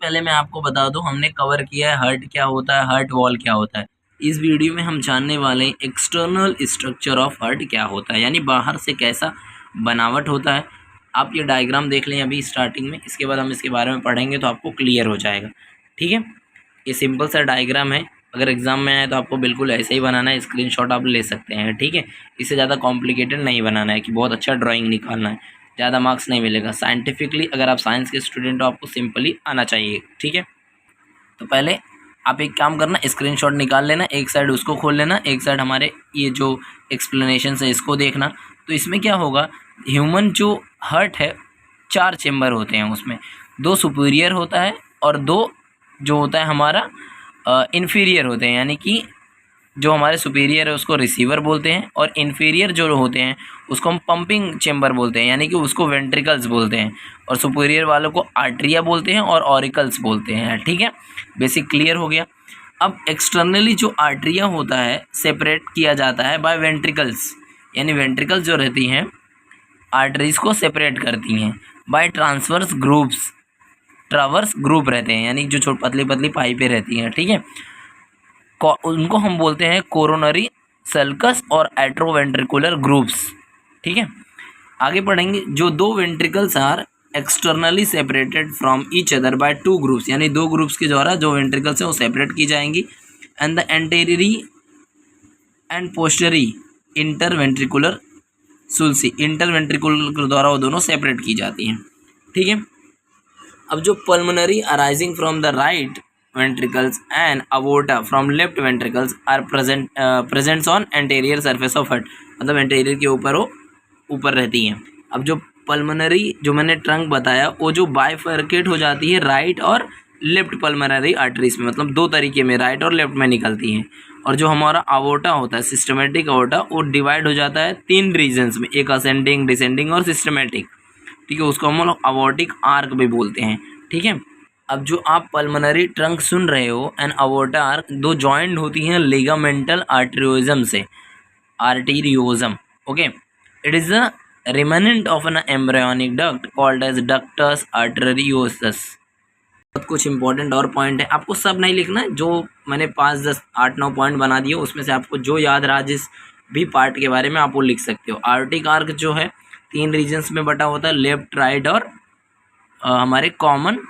पहले मैं आपको बता दूं, हमने कवर किया है हार्ट क्या होता है, हार्ट वॉल क्या होता है। इस वीडियो में हम जानने वाले हैं एक्सटर्नल स्ट्रक्चर ऑफ हार्ट क्या होता है, यानी बाहर से कैसा बनावट होता है। आप ये डायग्राम देख लें अभी स्टार्टिंग में, इसके बाद हम इसके बारे में पढ़ेंगे तो आपको क्लियर हो जाएगा। ठीक है, ये सिंपल सा डायग्राम है। अगर एग्जाम में आए तो आपको बिल्कुल ऐसे ही बनाना है, स्क्रीनशॉट आप ले सकते हैं। ठीक है, इससे ज़्यादा कॉम्प्लिकेटेड नहीं बनाना है कि बहुत अच्छा ड्राइंग निकालना है, ज़्यादा मार्क्स नहीं मिलेगा। साइंटिफिकली अगर आप साइंस के स्टूडेंट हो आपको सिंपली आना चाहिए। ठीक है, तो पहले आप एक काम करना, स्क्रीनशॉट निकाल लेना, एक साइड उसको खोल लेना, एक साइड हमारे ये जो एक्सप्लेनेशन है इसको देखना। तो इसमें क्या होगा, ह्यूमन जो हार्ट है 4 चेम्बर होते हैं, उसमें 2 सुपीरियर होता है और 2 जो होता है हमारा इन्फीरियर होते हैं। यानी कि जो हमारे सुपीरियर है उसको रिसीवर बोलते हैं और इन्फीरियर जो होते हैं उसको हम पंपिंग चेम्बर बोलते हैं, यानी कि उसको वेंट्रिकल्स बोलते हैं। और सुपीरियर वालों को आर्ट्रिया बोलते हैं और ऑरिकल्स बोलते हैं। ठीक है, बेसिक क्लियर हो गया। अब एक्सटर्नली जो आर्ट्रिया होता है सेपरेट किया जाता है बाय वेंट्रिकल्स, यानी वेंट्रिकल्स जो रहती हैं आर्टरीज को सेपरेट करती हैं by transverse groups. Transverse group रहते हैं, यानी जो छोटी पतली पतली पाइपें रहती हैं। ठीक है, उनको हम बोलते हैं कोरोनरी, सल्कस और एट्रोवेंट्रिकुलर ग्रुप्स। ठीक है, आगे पढ़ेंगे। जो 2 ventricles are externally separated from each other by 2 groups, यानी 2 ग्रुप्स के द्वारा जो वेंट्रिकल्स हैं वो सेपरेट की जाएंगी। And the anterior and posterior interventricular sulci, interventricular के द्वारा वो दोनों सेपरेट की जाती हैं। ठीक है, अब जो pulmonary arising from the right ventricles and aorta from left ventricles are presents on anterior surface of heart, मतलब एंटेरियर के ऊपर वो ऊपर रहती हैं। अब जो पल्मोनरी जो मैंने ट्रंक बताया वो जो बाइफर्केट हो जाती है राइट और लेफ्ट पल्मोनरी आर्टरीज में, मतलब 2 तरीके में राइट और लेफ्ट में निकलती हैं। और जो हमारा अवोर्टा होता है सिस्टमेटिक अवोर्टा, वो डिवाइड हो जाता है 3 रीजन्स में, एक असेंडिंग, डिसेंडिंग और सिस्टमेटिक। ठीक है, उसको हम लोग अवोर्टिक आर्क भी बोलते हैं। ठीक है, अब जो आप पल्मोनरी ट्रंक सुन रहे हो एंड अवोर्टा आर्क 2 जॉइंट होती हैं लिगामेंटल आर्टेरियोजम से, arteriosum. Okay, it is the remnant of an embryonic duct called as ductus arteriosus. बहुत कुछ इंपॉर्टेंट और पॉइंट है, आपको सब नहीं लिखना है, जो मैंने 5, 10, 8, 9 पॉइंट बना दिए उसमें से आपको जो याद रहा जिस भी पार्ट के बारे में आप वो लिख सकते हो। आर्टिक आर्क जो है 3 रीजन्स में बटा होता है, लेफ्ट, राइट और हमारे कॉमन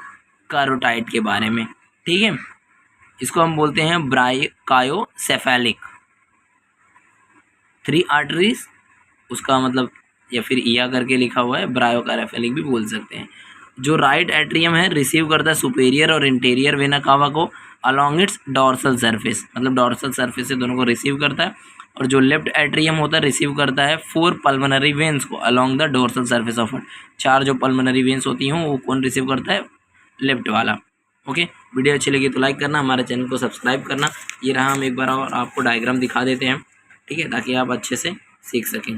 कारोटाइड के बारे में। ठीक है, इसको हम बोलते हैं ब्राइकायोसेफेलिक। 3 आर्टरीज, उसका मतलब या फिर ईया करके लिखा हुआ है, ब्रायोकायोसेफेलिक भी बोल सकते हैं। जो राइट एट्रियम है रिसीव करता है सुपेरियर और इंटीरियर वेना कावा को अलॉन्ग इट्स डॉर्सल सरफेस, मतलब डॉर्सल सरफेस से दोनों को रिसीव करता है। और जो लेफ्ट एट्रियम होता है रिसीव करता है 4 पल्मोनरी वेन्स को along the dorsal surface of heart. 4 जो पल्मोनरी वेन्स होती हैं वो कौन रिसीव करता है, लेफ्ट वाला। ओके, वीडियो अच्छी लगी तो लाइक करना, हमारे चैनल को सब्सक्राइब करना। ये रहा, हम एक बार और आपको डायग्राम दिखा देते हैं। ठीक है, ताकि आप अच्छे से सीख सकें।